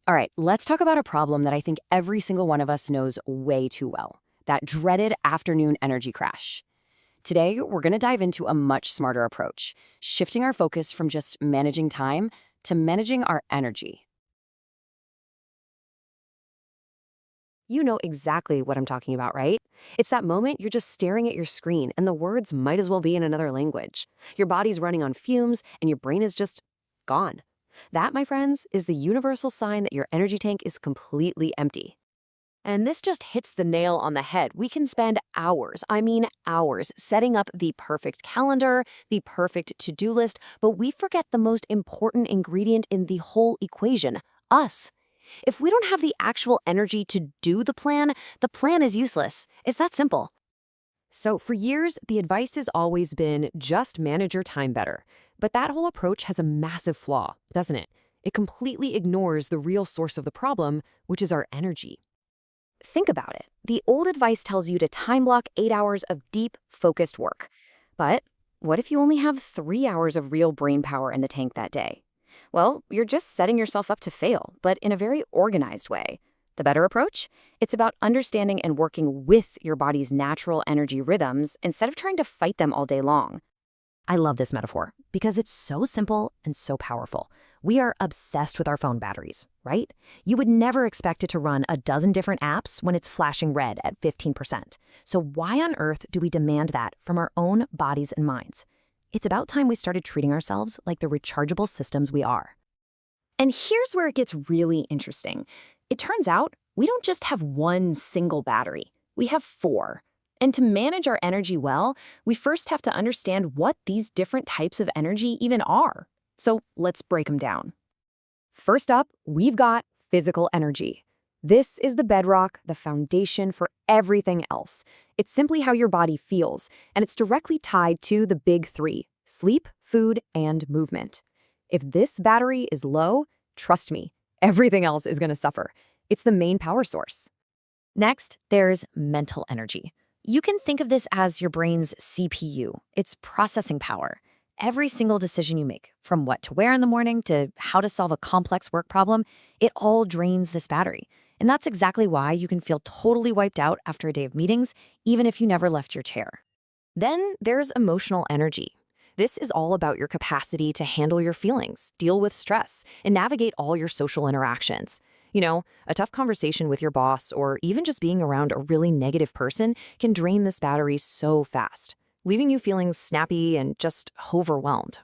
All right, let's talk about a problem that I think every single one of us knows way too well, that dreaded afternoon energy crash. Today, we're going to dive into a much smarter approach, shifting our focus from just managing time to managing our energy. You know exactly what I'm talking about, right? It's that moment you're just staring at your screen and the words might as well be in another language. Your body's running on fumes and your brain is just gone. That, my friends, is the universal sign that your energy tank is completely empty. And this just hits the nail on the head. We can spend hours, I mean hours, setting up the perfect calendar, the perfect to-do list, but we forget the most important ingredient in the whole equation, us. If we don't have the actual energy to do the plan is useless. It's that simple. So for years, the advice has always been just manage your time better. But that whole approach has a massive flaw, doesn't it? It completely ignores the real source of the problem, which is our energy. Think about it. The old advice tells you to time block 8 hours of deep, focused work. But what if you only have 3 hours of real brain power in the tank that day? Well, you're just setting yourself up to fail, but in a very organized way. The better approach? It's about understanding and working with your body's natural energy rhythms instead of trying to fight them all day long. I love this metaphor because it's so simple and so powerful. We are obsessed with our phone batteries, right? You would never expect it to run a dozen different apps when it's flashing red at 15%. So why on earth do we demand that from our own bodies and minds? It's about time we started treating ourselves like the rechargeable systems we are. And here's where it gets really interesting. It turns out we don't just have one single battery. We have 4. And to manage our energy well, we first have to understand what these different types of energy even are. So let's break them down. First up, we've got physical energy. This is the bedrock, the foundation for everything else. It's simply how your body feels, and it's directly tied to the big 3: sleep, food, and movement. If this battery is low, trust me, everything else is going to suffer. It's the main power source. Next, there's mental energy. You can think of this as your brain's CPU. It's processing power. Every single decision you make, from what to wear in the morning to how to solve a complex work problem, it all drains this battery. And that's exactly why you can feel totally wiped out after a day of meetings, even if you never left your chair. Then there's emotional energy. This is all about your capacity to handle your feelings, deal with stress, and navigate all your social interactions. You know, a tough conversation with your boss or even just being around a really negative person can drain this battery so fast, leaving you feeling snappy and just overwhelmed.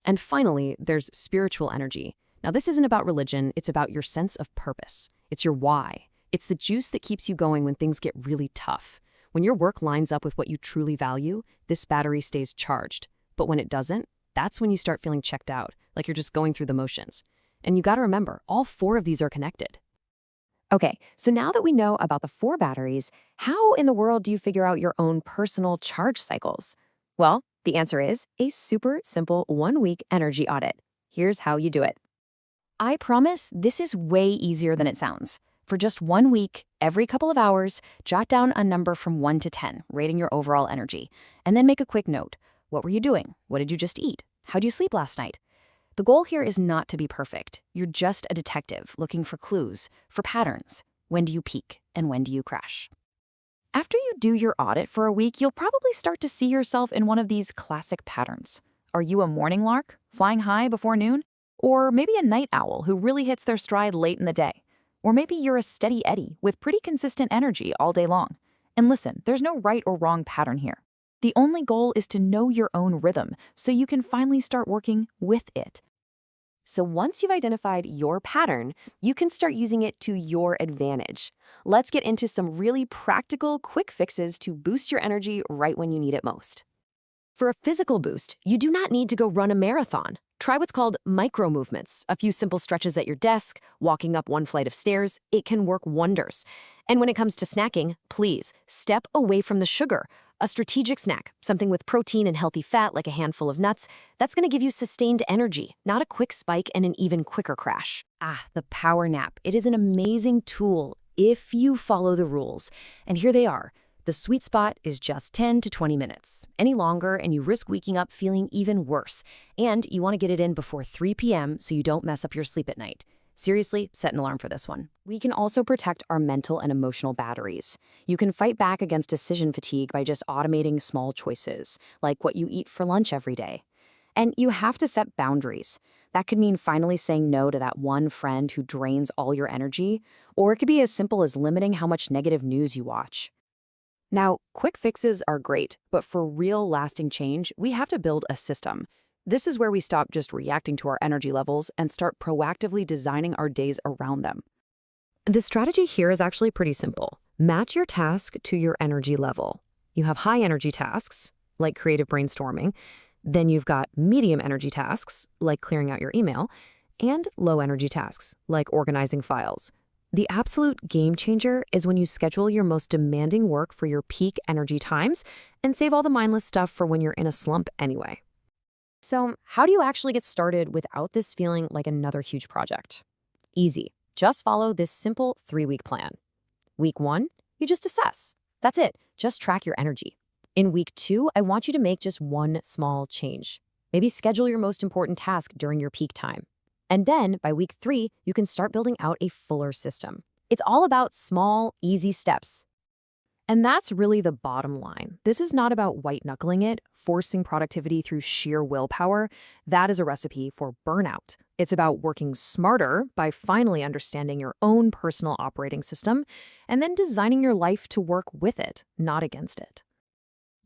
And finally, there's spiritual energy. Now, this isn't about religion, it's about your sense of purpose. It's your why. It's the juice that keeps you going when things get really tough. When your work lines up with what you truly value, this battery stays charged. But when it doesn't, that's when you start feeling checked out, like you're just going through the motions. And you gotta remember, all 4 of these are connected. Okay, so now that we know about the 4 batteries, how in the world do you figure out your own personal charge cycles? Well, the answer is a super simple 1-week energy audit. Here's how you do it. I promise this is way easier than it sounds. For just 1 week, every couple of hours, jot down a number from 1 to 10, rating your overall energy, and then make a quick note. What were you doing? What did you just eat? How'd you sleep last night? The goal here is not to be perfect. You're just a detective looking for clues, for patterns. When do you peak and when do you crash? After you do your audit for a week, you'll probably start to see yourself in one of these classic patterns. Are you a morning lark, flying high before noon? Or maybe a night owl who really hits their stride late in the day? Or maybe you're a steady Eddie with pretty consistent energy all day long. And listen, there's no right or wrong pattern here. The only goal is to know your own rhythm so you can finally start working with it. So once you've identified your pattern, you can start using it to your advantage. Let's get into some really practical, quick fixes to boost your energy right when you need it most. For a physical boost, you do not need to go run a marathon. Try what's called micro movements, a few simple stretches at your desk, walking up 1 flight of stairs. It can work wonders. And when it comes to snacking, please step away from the sugar. A strategic snack, something with protein and healthy fat like a handful of nuts, that's going to give you sustained energy, not a quick spike and an even quicker crash. The power nap. It is an amazing tool if you follow the rules. And here they are. The sweet spot is just 10 to 20 minutes. Any longer and you risk waking up feeling even worse. And you want to get it in before 3 p.m. so you don't mess up your sleep at night. Seriously, set an alarm for this one. We can also protect our mental and emotional batteries. You can fight back against decision fatigue by just automating small choices, like what you eat for lunch every day. And you have to set boundaries. That could mean finally saying no to that one friend who drains all your energy, or it could be as simple as limiting how much negative news you watch. Now, quick fixes are great, but for real lasting change, we have to build a system. This is where we stop just reacting to our energy levels and start proactively designing our days around them. The strategy here is actually pretty simple. Match your task to your energy level. You have high energy tasks, like creative brainstorming. Then you've got medium energy tasks, like clearing out your email, and low energy tasks, like organizing files. The absolute game changer is when you schedule your most demanding work for your peak energy times and save all the mindless stuff for when you're in a slump anyway. So, how do you actually get started without this feeling like another huge project? Easy. Just follow this simple 3-week plan. Week 1, you just assess. That's it. Just track your energy. In week 2, I want you to make just one small change. Maybe schedule your most important task during your peak time. And then by week 3, you can start building out a fuller system. It's all about small, easy steps. And that's really the bottom line. This is not about white-knuckling it, forcing productivity through sheer willpower. That is a recipe for burnout. It's about working smarter by finally understanding your own personal operating system and then designing your life to work with it, not against it.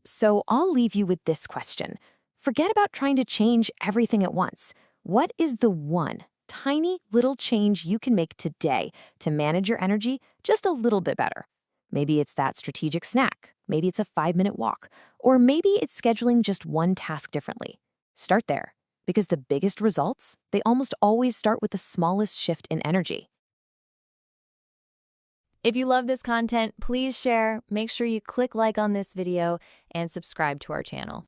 So I'll leave you with this question. Forget about trying to change everything at once. What is the one tiny little change you can make today to manage your energy just a little bit better? Maybe it's that strategic snack. Maybe it's a 5-minute walk. Or maybe it's scheduling just one task differently. Start there, because the biggest results, they almost always start with the smallest shift in energy. If you love this content, please share, make sure you click like on this video, and subscribe to our channel.